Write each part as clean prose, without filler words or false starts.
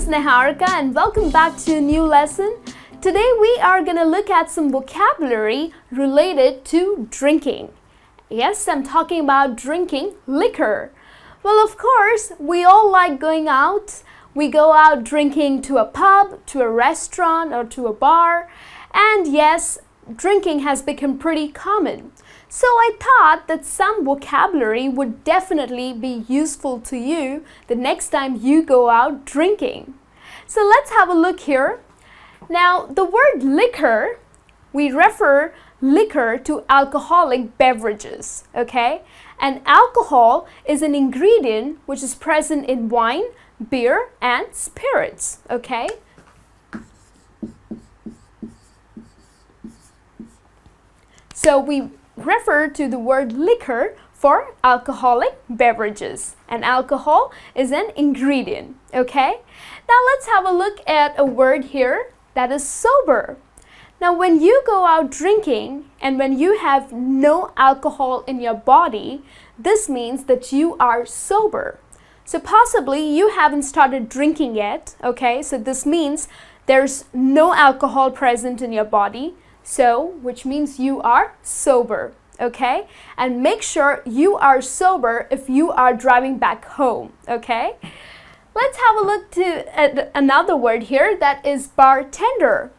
is Niharika and welcome back to a new lesson. Today we are going to look at some vocabulary related to drinking. Yes, I'm talking about drinking liquor. Well, of course, we all like going out. We go out drinking to a pub, to a restaurant, or to a bar. And yes, drinking has become pretty common. So I thought that some vocabulary would definitely be useful to you the next time you go out drinking. So let's have a look here. Now, the word liquor, we refer liquor to alcoholic beverages, okay? And alcohol is an ingredient which is present in wine, beer, and spirits, okay? So we refer to the word liquor for alcoholic beverages, and alcohol is an ingredient, okay? Now let's have a look at a word here that is sober. Now when you go out drinking and when you have no alcohol in your body, this means that you are sober. So possibly you haven't started drinking yet, okay? So this means there's no alcohol present in your body. So, which means you are sober, okay? And make sure you are sober if you are driving back home, okay? Let's have a look at another word here, that is bartender.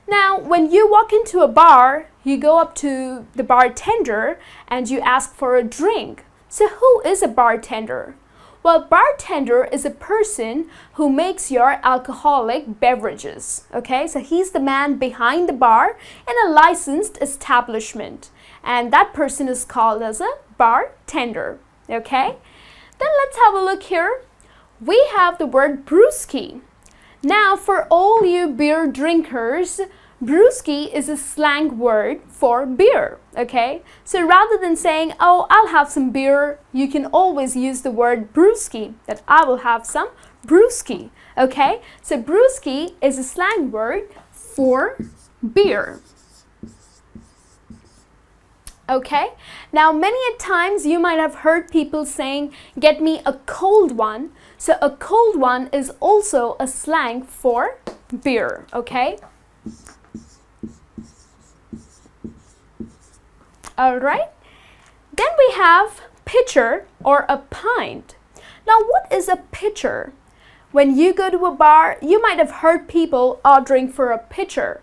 Now, when you walk into a bar, you go up to the bartender and you ask for a drink. So who is a bartender? Well, bartender is a person who makes your alcoholic beverages, okay? So he's the man behind the bar in a licensed establishment. And that person is called as a bartender, okay? Then let's have a look here. We have the word brewski. Now, for all you beer drinkers, brewski is a slang word for beer, okay? So rather than saying, oh, I'll have some beer, you can always use the word brewski, that I will have some brewski, okay? So brewski is a slang word for beer. Okay, now many a times you might have heard people saying, get me a cold one. So a cold one is also a slang for beer, okay? All right, then we have pitcher or a pint. Now what is a pitcher? When you go to a bar, you might have heard people ordering for a pitcher.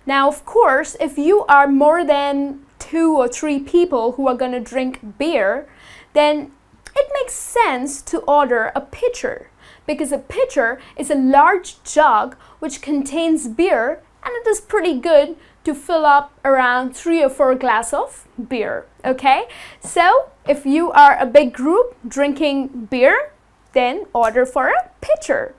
Now of course, if you are more than 2 or 3 people who are going to drink beer, then it makes sense to order a pitcher, because a pitcher is a large jug which contains beer, and it is pretty good to fill up around 3 or 4 glasses of beer, okay? So if you are a big group drinking beer, then order for a pitcher.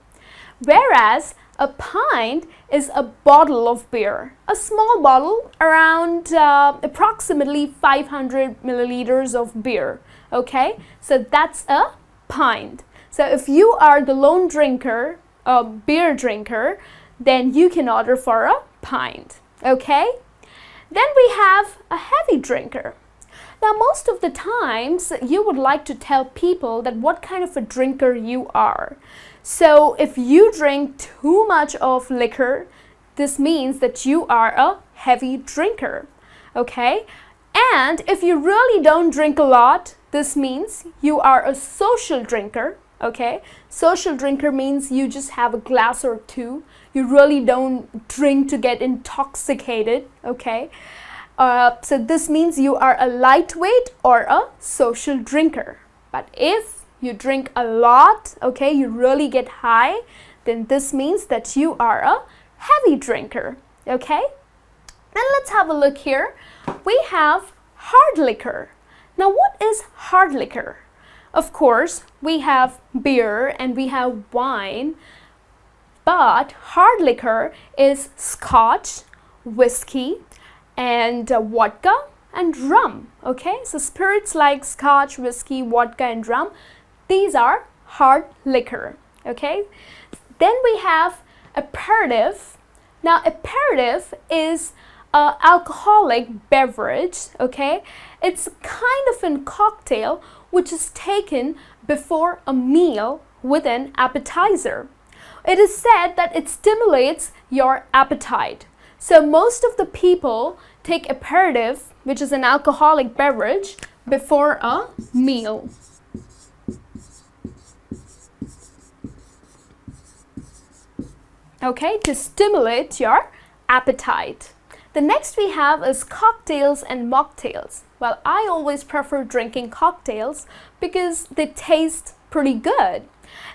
Whereas a pint is a bottle of beer, a small bottle around approximately 500 milliliters of beer, okay? So that's a pint. So if you are the lone drinker, a beer drinker, then you can order for a pint, okay? Then we have a heavy drinker. Now most of the times you would like to tell people that what kind of a drinker you are. So if you drink too much of liquor, this means that you are a heavy drinker, okay? And if you really don't drink a lot, this means you are a social drinker, okay? Social drinker means you just have a glass or 2. You really don't drink to get intoxicated, okay? So this means you are a lightweight or a social drinker. But if you drink a lot, okay, you really get high, then this means that you are a heavy drinker, okay? Then let's have a look here. We have hard liquor. Now what is hard liquor? Of course, we have beer and we have wine, but hard liquor is scotch, whiskey, and vodka and rum, okay? So spirits like scotch, whiskey, vodka, and rum, these are hard liquor, okay? Then we have aperitif. Now aperitif is an alcoholic beverage, okay? It's kind of a cocktail which is taken before a meal with an appetizer. it is said that it stimulates your appetite. So most of the people take aperitif, which is an alcoholic beverage, before a meal. Okay, to stimulate your appetite. The next we have is cocktails and mocktails. Well, I always prefer drinking cocktails because they taste pretty good.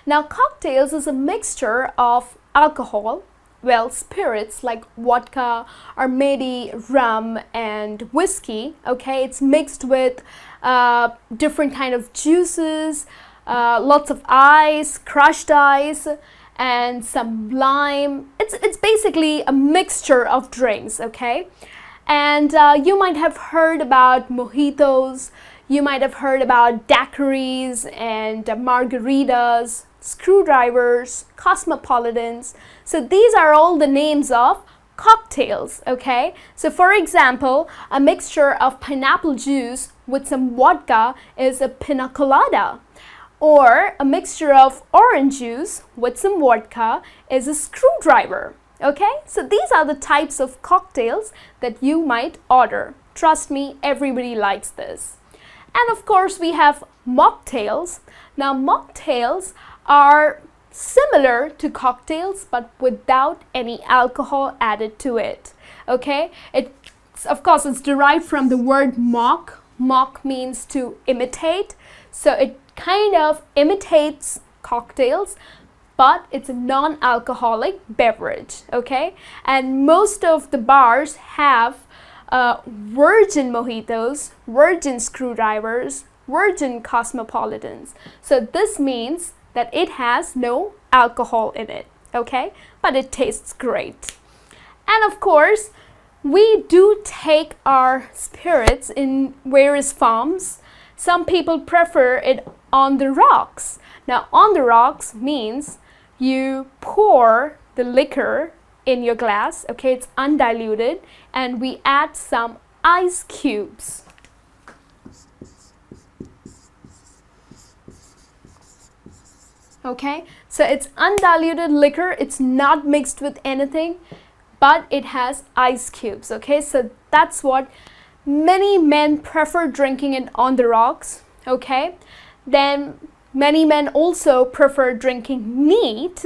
Now, cocktails is a mixture of alcohol, well, spirits like vodka or maybe rum and whiskey. Okay, it's mixed with different kind of juices, lots of ice, crushed ice, and some lime. It's basically a mixture of drinks. Okay, and you might have heard about mojitos, you might have heard about daiquiris and margaritas, screwdrivers, cosmopolitans. So these are all the names of cocktails. Okay, so for example, a mixture of pineapple juice with some vodka is a pina colada, or a mixture of orange juice with some vodka is a screwdriver. Okay, so these are the types of cocktails that you might order. Trust me, everybody likes this. And of course, we have mocktails. Now, mocktails are similar to cocktails but without any alcohol added to it. Okay, of course, it's derived from the word mock. Mock means to imitate, so it kind of imitates cocktails, but it's a non-alcoholic beverage. Okay, and most of the bars have virgin mojitos, virgin screwdrivers, virgin cosmopolitans. So this means that it has no alcohol in it. Okay, but it tastes great. And of course, we do take our spirits in various forms. Some people prefer it on the rocks. Now, on the rocks means you pour the liquor in your glass. Okay, it's undiluted, and we add some ice cubes. Okay, so it's undiluted liquor, it's not mixed with anything, but it has ice cubes. Okay, so that's what many men prefer drinking it on the rocks. Okay, then many men also prefer drinking neat.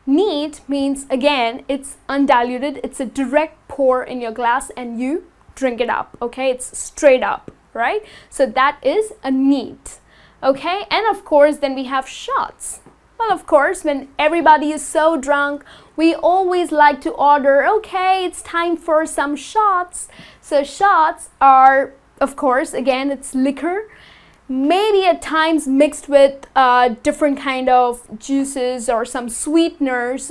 Neat means, again, it's undiluted, it's a direct pour in your glass and you drink it up. Okay, it's straight up, right? So that is a neat. Okay, and of course, then we have shots. Well, of course, when everybody is so drunk, we always like to order, okay, it's time for some shots. So shots are, of course, again, it's liquor, maybe at times mixed with different kind of juices or some sweeteners,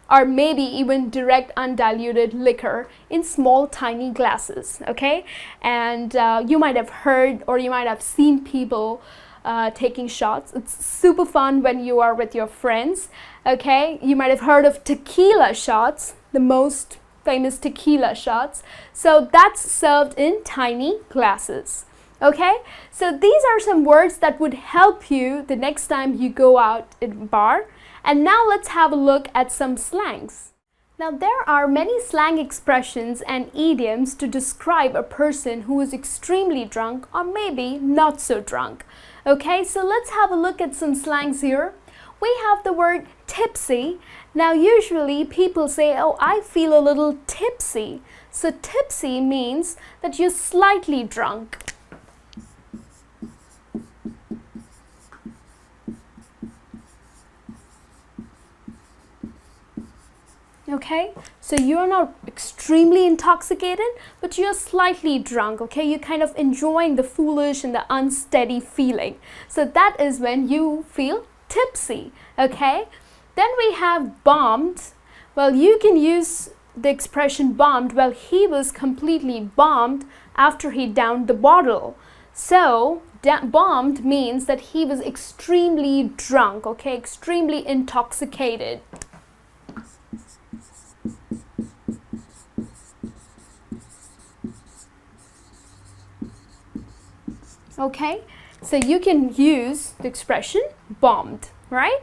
or maybe even direct undiluted liquor in small tiny glasses. Okay, and you might have heard or you might have seen people taking shots. It's super fun when you are with your friends. Okay, you might have heard of tequila shots, the most famous tequila shots. So that's served in tiny glasses. Okay, so these are some words that would help you the next time you go out in a bar. And now let's have a look at some slangs. Now, there are many slang expressions and idioms to describe a person who is extremely drunk or maybe not so drunk. Okay, so let's have a look at some slangs here. We have the word tipsy. Now, usually people say, oh, I feel a little tipsy. So tipsy means that you're slightly drunk. Okay, so you're not extremely intoxicated, but you're slightly drunk. Okay, you're kind of enjoying the foolish and the unsteady feeling. So that is when you feel tipsy. Okay, then we have bombed. Well, you can use the expression bombed. Well, he was completely bombed after he downed the bottle. So bombed means that he was extremely drunk. Okay, extremely intoxicated. Okay, so you can use the expression bombed, right?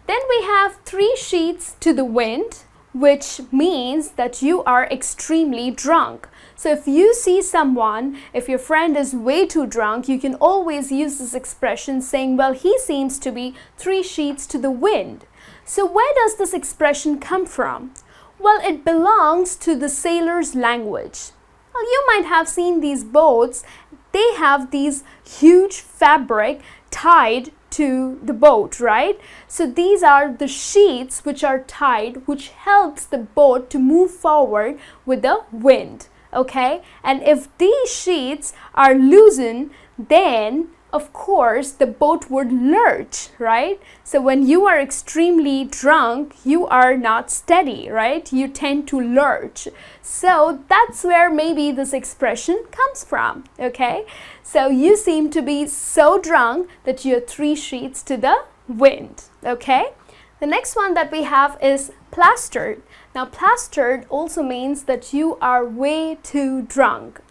Then we have 3 sheets to the wind, which means that you are extremely drunk. So if you see someone, if your friend is way too drunk, you can always use this expression saying, well, he seems to be 3 sheets to the wind. So where does this expression come from? Well, it belongs to the sailor's language. Well, you might have seen these boats. They have these huge fabric tied to the boat, right? So these are the sheets which are tied, which helps the boat to move forward with the wind, okay? And if these sheets are loosened, then of course the boat would lurch, right? So when you are extremely drunk, you are not steady, right? You tend to lurch. So that's where maybe this expression comes from, okay? So you seem to be so drunk that you're 3 sheets to the wind, okay? The next one that we have is plastered. Now plastered also means that you are way too drunk.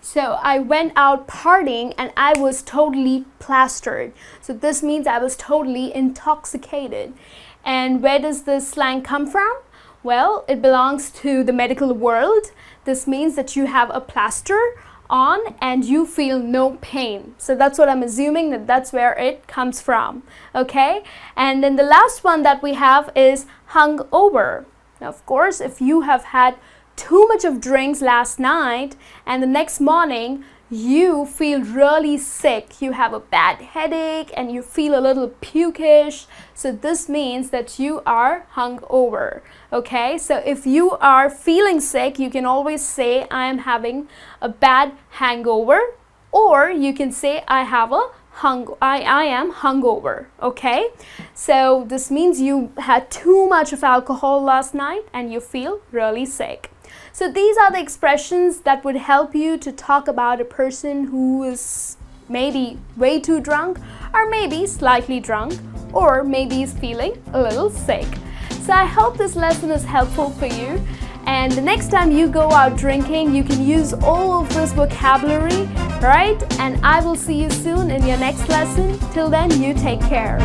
So I went out partying and I was totally plastered. So this means I was totally intoxicated. And where does this slang come from? Well, it belongs to the medical world. This means that you have a plaster on and you feel no pain. So that's what I'm assuming, that that's where it comes from. Okay? And then the last one that we have is hungover. Now, of course, if you have had too much of drinks last night and the next morning you feel really sick, you have a bad headache and you feel a little pukish, so this means that you are hungover. Okay, so if you are feeling sick, you can always say I am having a bad hangover, or you can say I am hungover. Okay, so this means you had too much of alcohol last night and you feel really sick. So these are the expressions that would help you to talk about a person who is maybe way too drunk, or maybe slightly drunk, or maybe is feeling a little sick. So I hope this lesson is helpful for you. And the next time you go out drinking, you can use all of this vocabulary, right? And I will see you soon in your next lesson. Till then, you take care.